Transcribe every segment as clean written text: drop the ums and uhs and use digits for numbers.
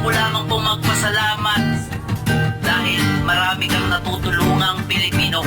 ko lamang po magpasalamat dahil marami kang natutulungang Pilipino.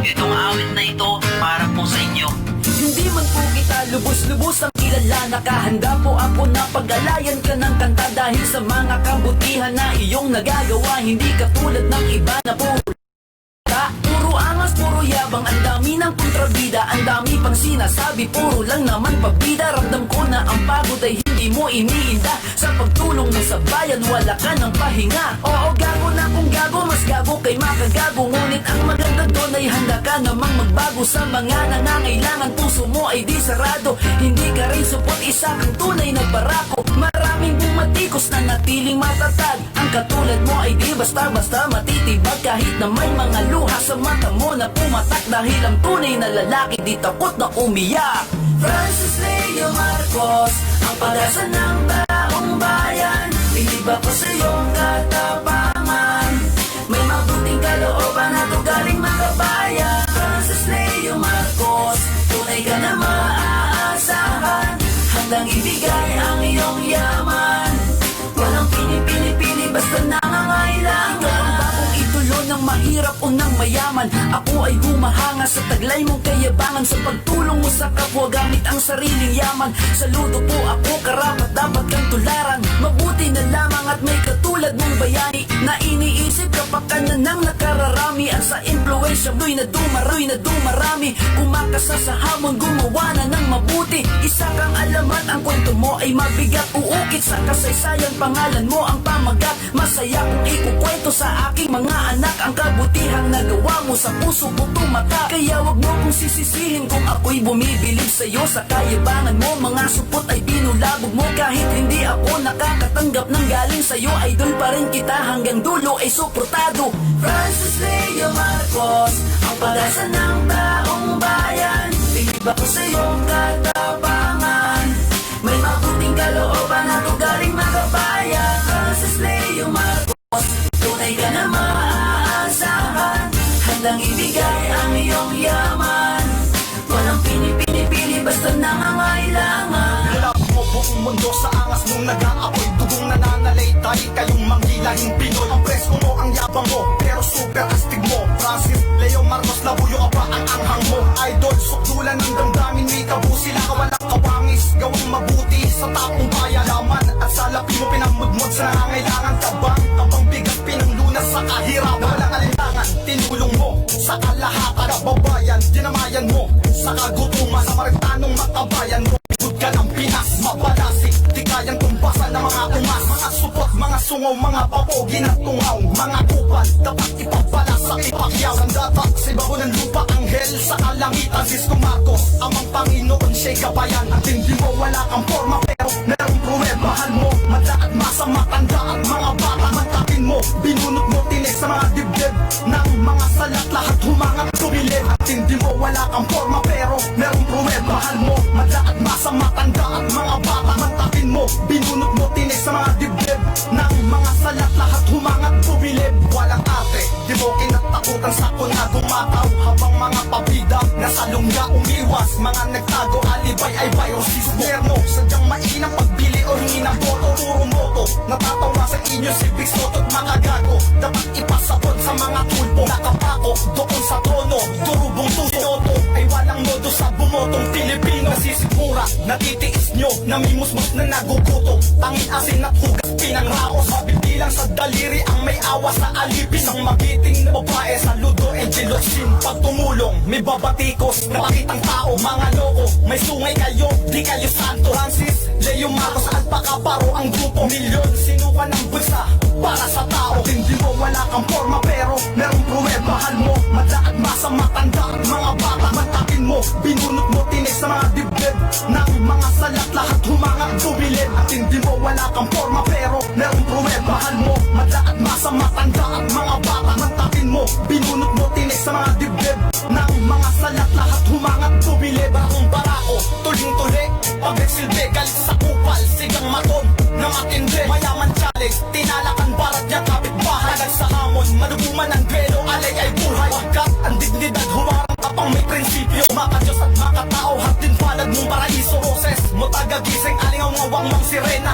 Itong awit na ito para po sa inyo. Hindi man po kita lubos-lubos ang kilala, nakahanda po ako na pag-alayan ka ng kanta dahil sa mga kabutihan na iyong nagagawa. Hindi katulad ng iba na puro angas, puro yabang, ang dami ng kontrabida, ang dami pang sinasabi, puro lang naman pabida. Ramdam ko na ang pagod ay hindi mo iniinda, sa pagtulong mo sa bayan wala ka ng pahinga. Oo, gago na kung gago, mas gago kay makagago, ngunit ang maganda doon ay handa ka namang magbago. Sa mga nangangailangan puso mo ay di sarado, hindi ka rin supot, isa kang tunay na barako. Maraming bumatikos na natiling matatag, ang katulad mo ay di basta-basta matitibag, kahit na may mga luha sa mata mo na pumatak, dahil ang tunay na lalaki di takot na umiyak. Francis Leo Marcos, ang pag-asa ng taong bayan, bilib ako sa iyong katapangan, may mabuting kalooban at ugaling makabayan. Francis Leo Marcos, tunay ka na maaasahan, handang ibigay ang iyong yaman, walang pini-pini-pini basta nangangailangan. Ng mahirap o ng mayaman, ako ay humahanga sa taglay mong kayabangan, sa pagtulong mo sa kapwa gamit ang sariling yaman. Saludo po ako, karapat dapat kang tularan, mabuti na lamang at may katulad mong bayani, na iniisip kapag ka na nang nakararami. Ang sa influensya mo'y nadumaroy na dumarami, kumakasa sa hamon, gumawa na ng mabuti. Isa kang alamat, ang kwento mo ay mabigat, uukit sa kasaysayan, pangalan mo ang pamagat. Masaya kung ikukwento sa aking mga anak ang kabutihang nagawa mo, sa puso ko tumata. Kaya wag mo kong sisisihin kung ako'y bumibilib sa'yo, sa kayabangan mo. Mga supot ay binulabog mo, kahit hindi ako nakakatanggap ng galing sa'yo, idol pa rin kita hanggang dulo ay suportado. Francis Leo Marcos, ang pag-asa ng taong bayan, bilib ako sa iyong katapangan, may mabuting kalooban at ugaling makabayan. Francis Leo Marcos, tunay ka na maaasahan, handang ibigay ang iyong yaman, walang pini-pini-pini basta nangangailangan. Wala mo buong mundo sa angas mong nag-aapoy, dugong nananalaytay, kayong manghilahing Pinoy. Ang presko mo, ang yabang mo, pero super astig mo. Francis Leo Marcos, nabuyo ka pa ang anghang mo. Idol, sukdulan ng damdamin, may kabusila ka, walang kawangis, gawang mabuti sa taong bayan. Laman at salapi mo pinamudmod sa nangangailangan, tabang bigat pinanglunas sa kahirapan. Walang alinlangan, tinulong mo sa kalahatan, kababayan, dinamayan mo sa kagutuman, sa maritanong makabayan mo. Ikot ka ng Pinas, mabalasik, di kayang tumbasan ng mga umas, mga supot, mga sungaw, mga papogi na tungaw, mga kupal, dapat ipapala sa ipakyaw. Sandata, sa ibabaw ng lupa, anghel sa kalangitan, Sisko Marcos, amang Panginoon, siya'y kabayan. At hindi mo wala kang forma, pero merong pruweba. Mahal mo, madla at masa, matanda at mga bata, mantakin mo, binunot mo, tinig sa mga dibdib ng mga salat, lahat humangat tumilid. At hindi mo wala kang forma, pero merong pruweba. Mahal mo, madla at masa, matanda at mga bata, mantakin mo, binunot mo, tinig sa mga dibdib ng mga salat, lahat humangat tumilid. Walang ate, di mo kinatakutan sa kuna gumataw, habang mga pabida nasa lungga umiwas, mga nagtago alibay ay virus. Gobyerno, sadyang mainang pagbili o hingi ng boto, puro moto, natatawa sa inyo si Big Soto't makagago. Dapat ipasapon sa mga tulpo, nakapako doon sa trono, durubong tusoto ay walang modo sa bumotong Pilipino. Nasisigmura, natitiis nyo, namimusmus na naguguto, tangin asin at hugas pinangraos, mabibilang sa daliri ang may awa sa alipin. Ang magiting na babae, saludo Angelosin, pag tumulong may babatikos, napakitang tao, mga loko, may sungay kayo, di kayo santo. Francis Leo Marcos, saan pa kaparo ang grupo, milyon sinuka ng bulsa para sa tao. Hindi mo wala kang forma, pero merong pruweba. Mahal mo, madla at masa, matanda at mga bata, mantakin mo, binunot mo, tinig sa mga dibdib ng mga salat, lahat humangat tumilid. At hindi mo wala kang forma, pero merong pruweba. Mahal mo, madla at masa, matanda at mga bata, mantakin mo, binunot mo, tinig sa mga dibdib ng mga salat, lahat humangat tumilid. Bakong barako, tuling-tuli, pag nagsilbi, galit sa kupal, sigang maton na matindi. Mayaman challenge, tinalakan barat niya kapitbahay, sa hamon, maduguman ang grelo, alay ay buhay. Pagkat ang dignidad, humarang kapang may prinsipyo, makadiyos at makatao, hatin palad mong paraiso. Proses mo tagagising, alingaw ngawang mang sirena.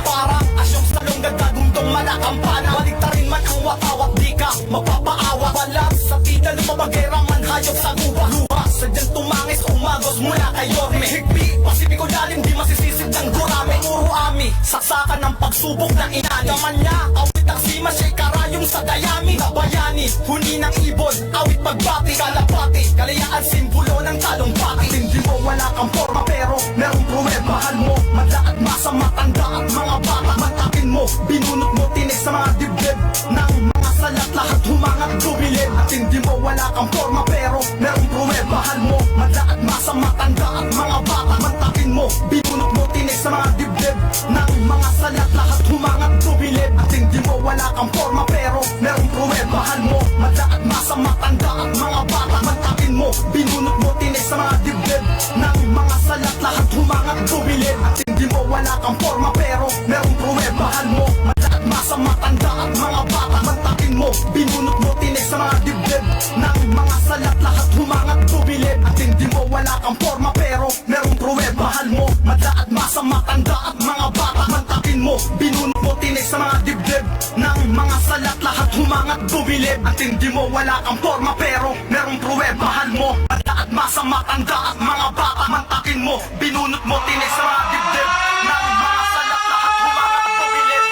mula kay Yorme. Higpi, Pasipiko lalim, di masisisip ng gurame. Puro ami, saksakan ng pagsubok na inani. Naman niya, awit ang sima, siya'y karayong sa dayami. Nabayani, huni ng ibon, awit pagbati. Kalapati, kalayaan simbolo ng talumpati. Hindi mo wala kang forma pero merong pruweba. Mahal mo, madla at masa, matanda at mga bata. Matakin mo, binunot mo, tinig sa mga dibdib ng mga salat, lahat humangat dubilid. At hindi mo wala kang forma pero merong pruweba. Mahal mo, madla at masa, matanda at mga bata. Matakin mo, binunot mo, tinig sa mga dibdib ng mga salat, lahat humangat dubilid. At hindi mo wala kang forma pero merong pruweba. Mahal mo, madla at masa, matanda at mga bata. Matakin mo, binunot mo, tinig sa mga dibdib ng mga salat, lahat humangat dubilid. At hindi mo wala kang forma pero merong pruweba. Mahal mo, madla at masa, matanda at mga bata. Matakin mo, binunot mo, tinig sa mga dibdib ng mga salat, lahat humangat dubilid. At hindi mo wala kang forma pero merong pruweba. Mahal mo, madla at masa, matanda at mga bata. Mantakin mo, binunot mo, tinig sa mga dibdib ng mga salat, lahat humangat dubilid. At hindi mo wala kang forma pero merong pruweba. Mahal mo, madla at masa, matanda at mga bata. Mantakin mo, binunot mo, tinig sa mga dibdib ng mga salat, lahat humangat dubilid.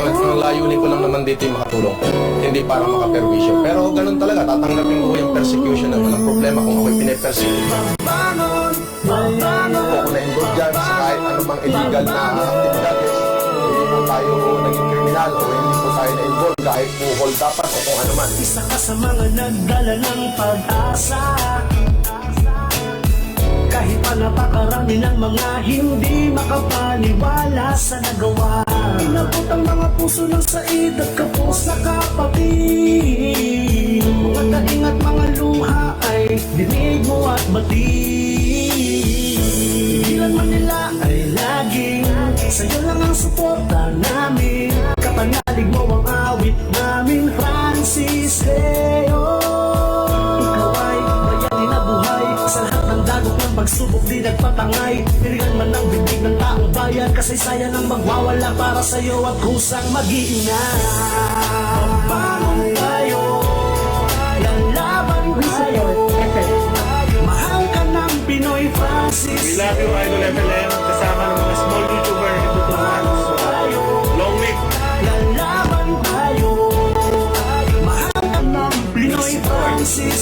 Ang layunin ko lang naman dito yung makatulong, hindi para makaperwisyo. Pero ganun talaga, tatanggapin ko yung persecution na walang problema kung ako'y pinipersecute. Hindi po ako na-involve dyan sa kahit anumang illegal na activities. Hindi po tayo naging kriminal o hindi po tayo na-involve kahit po hold upan o kung ano man. Isa ka sa mga nagdala ng pag-asa. Kahit pa napakarami ng mga hindi makapaniwala sa nagawa. Inabot ang mga puso ng said at kapos na kapatid. Mga daing at mga luha ay dinig mo at batid. Ilan man nila ay laging sa'yo lang ang suporta namin. Kapanalig mo ang awit namin, Francis Leo. Ikaw ay bayani na buhay sa lahat ng dagok ng pagsubok di nagpatangay. Tirigan man ang bibig ng taong bayan, kasaysayan ang magwawala para sa'yo at kusang mag-iingat. Bangon tayo, lalaban tayo. Mahal ka ng Pinoy, Francis. We love you, Idol FLM. Kasama ng mga small YouTuber na tuturuan. So, long live! Lalaban tayo, mahal ka ng Pinoy, Francis.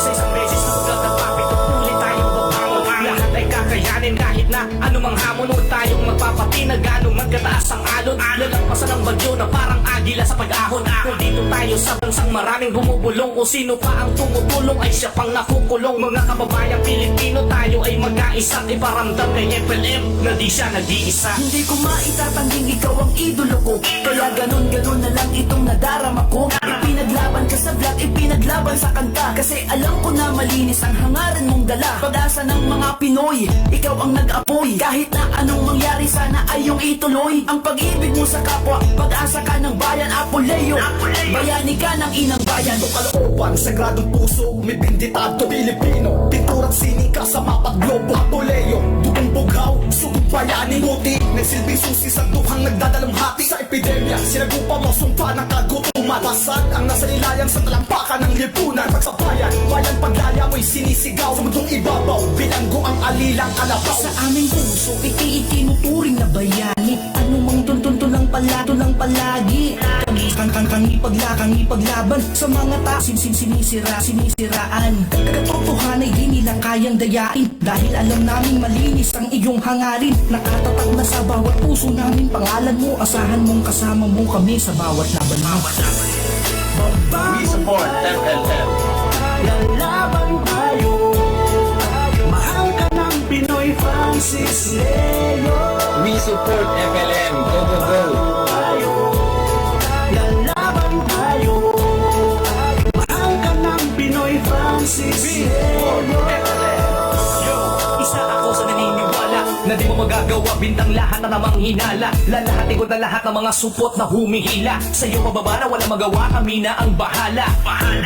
Sa isang beses na magkakapapit, tutuloy tayong babangon. Lahat ay kakayanin kahit na anumang hamon. Huwag tayong magpapatinag, anong magkataas ang alon. Lalagpasan ng bagyo na parang agila sa pag-ahon. Kung dito tayo sa bansang maraming bumubulong, kung sino pa ang tumutulong ay siya pang nakukulong. Mga kababayang Pilipino, tayo ay magkaisa. Iparamdam kay FLM na di siya nag-iisa. Hindi ko maitatanging ikaw ang idolo ko, kaya ganun-ganun na lang itong nadarama ko. Ipinaglaban ka sa vlog, ipinaglaban sa kanta, kasi alam ko na malinis ang hangaran mong dala. Pag-asa ng mga Pinoy, ikaw ang nag-apoy. Kahit na anong mangyari, sana ay yung ituloy ang pag-ibig mo sa kapwa. Pag-asa ka ng bayan, Apoleo. Bayani ka ng inang bayan. Ito kalooban, sagradong puso, may binditado Pilipino, pinturat sinika sa mapag globo. Apoleo, dugong bughaw, sugod bayani. Buti, nagsilbing susi sa tuhang nagdadalamhati. Sa epidemya, sinagupa mo sumpa ng kagutuman. Pasad ang nasa nilayan sa talampakan ng lipunan. Pagsabayan, bayan paglaya mo'y sinisigaw. Sa mundong ibabaw, bilanggo ang alilang kalabaw. Sa aming puso, itinuturing na bayani. Anumang tuntunto ng palato ng palagi. Kang ipaglaban sa mga sinisiraan. Katotohanan ay di nilang kayang dayain, dahil alam naming malinis ang iyong hangarin. Nakatatak na sa bawat puso namin pangalan mo. Asahan mong kasama mo kami sa bawat laban mo. We support FLM. Lalaban tayo, mahal ka ng Pinoy, Francis Leo. We support FLM. Go, go, go! Lalaban tayo, mahal ka ng Pinoy, Francis Leo. Isa ako sa naniniwala na na di mo magagawa, bintang lahat na namang hinala. Lalahatin ko na lahat ng mga supot na humihila. Sa'yo mababa na wala magawa, kami na ang bahala.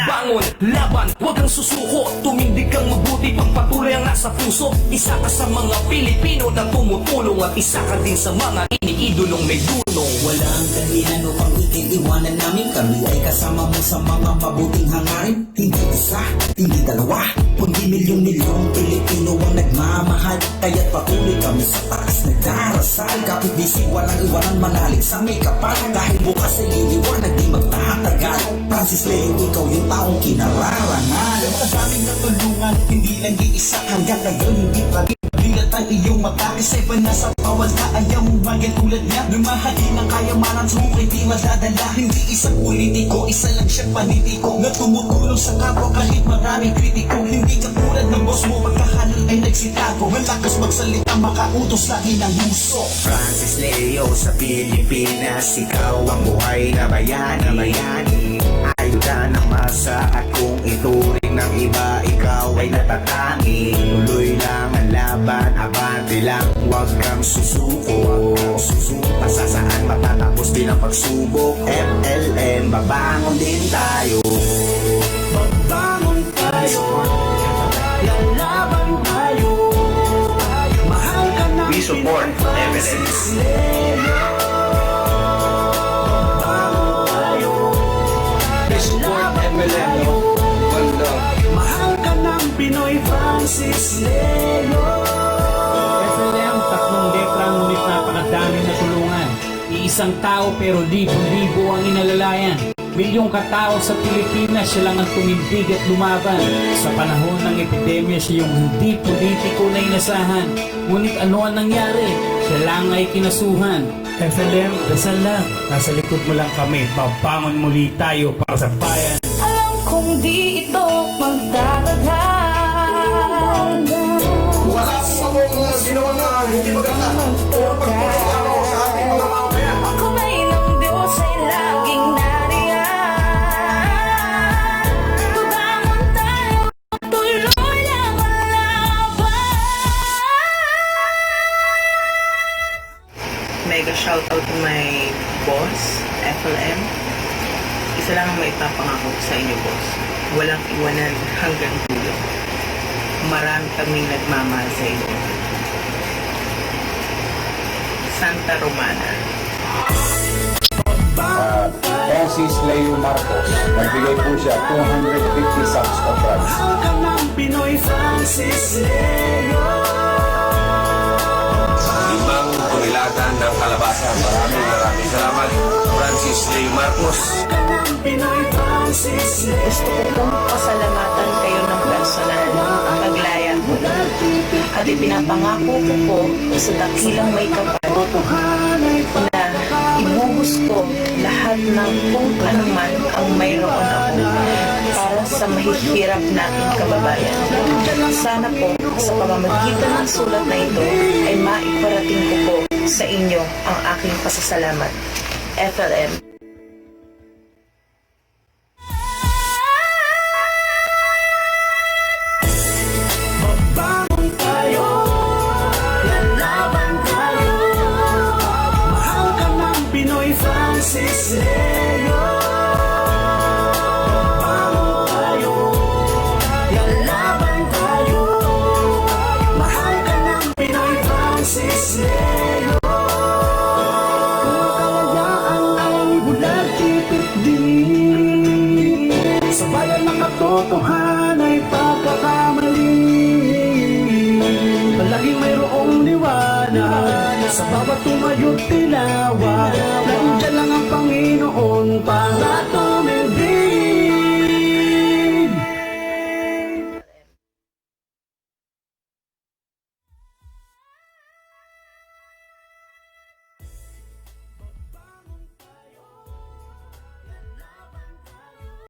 Bangon, laban, huwag kang susuko. Tumindig kang mabuti, pagpatuloy ang nasa puso. Isa ka sa mga Pilipino na tumutulong, at isa ka din sa mga iniidolong may dunong. Walang dahilan upang iiwanan namin. Kami ay kasama mo sa mga mabuting hangarin. Hindi isa, hindi dalawa, kundi milyong-milyong Pilipino ang nagmamahal. Kaya't patuloy kami sa taas nagdarasal. Kapit bisi, walang iwanan, manalig sa may kapal. Dahil bukas ay liliwanag, di magtatagal. Francis Leo, ikaw yung taong kinararangan. Ang daming natulungan, hindi lang iisa. Hanggang ngayon, hindi pa rin bilat ang iyong mata. Kasi pa nasa bawal ka, ayaw mong maging tulad niya. Lumahagi ng kayamanan, sumukay di madadala. Hindi isang politiko, isa lang siyang panitiko na tumutulong sa kapwa kahit maraming kritiko. Hindi ka tulad ng boss mo, pagkahalal ay nagsitago. Malakas magsalita, makautos lagi ng gusto. Francis Leo sa Pilipinas, ikaw ang buhay na bayani. Ayuda ng masa at kung ituring ng iba, ikaw ay natatangi. Tuloy lang ang laban, abante lang, huwag kang susuko. Pasasaan matatapos din ang pagsubok. FLM, babangon din tayo. Bangon tayo, lalaban tayo. Mahal ka na. We support evidence. Support MLM, no? One love. Mahal ka ng Pinoy Francis Leo. FLM, 3 letra ngunit napakadaming natulungan. Iisang tao pero libo-libo ang inalalayan. Milyong katao sa Pilipinas, siya lang ang tumindig at lumaban. Sa panahon ng epidemya, siya yung hindi politiko na inasahan. Ngunit ano ang nangyari? Siya lang ay kinasuhan. FLM, dasal lang. Nasa likod mo lang kami. Babangon muli tayo para sa bayan. Alam kong di ito magdadaghan. Wala sa mga ginawa na hindi maganda. Puro pagpulis ako sa ating mga mamamayan. Ang kamay ng Diyos ay laging nariyan. Babangon tayo, tuloy lang ang laban. Mega shoutout to my boss, FLM. Isa lang ang maipapangako ko sa inyo, boss. Walang iwanan hanggang dulo. Marami kaming nagmamahal sa inyo. Santa Romana. Francis Leo Marcos, nagbigay po siya 250 subs of rice. Mahal ka ng Pinoy Francis Leo. Limang tonelada ng kalabasa. Maraming salamat, Francis Leo Marcos. Pinoy Francis Leo. Gusto ko pong pasalamatan kayo ng personal. Paglaya ko na. At ipinapangako ko po sa dakilang may kapal na ibuhos ko lahat ng kung ano man ang mayroon ako para sa mahihirap nating kababayan. Sana po sa pamamagitan ng sulat na ito ay maiparating ko po sa inyo ang aking pasasalamat. FLM. Bangon tayo, lalaban tayo. Mahal ka ng Pinoy Francis Leo. Bangon tayo, lalaban tayo. Mahal ka ng Pinoy Francis Leo. Kung kalayaan ay bulag tipid din. Sa bayan ng katotohanan ay pagkakamali. Palaging mayroong liwanag sa bawat tumayo't tilawa. Nandiyan lang ang Panginoon para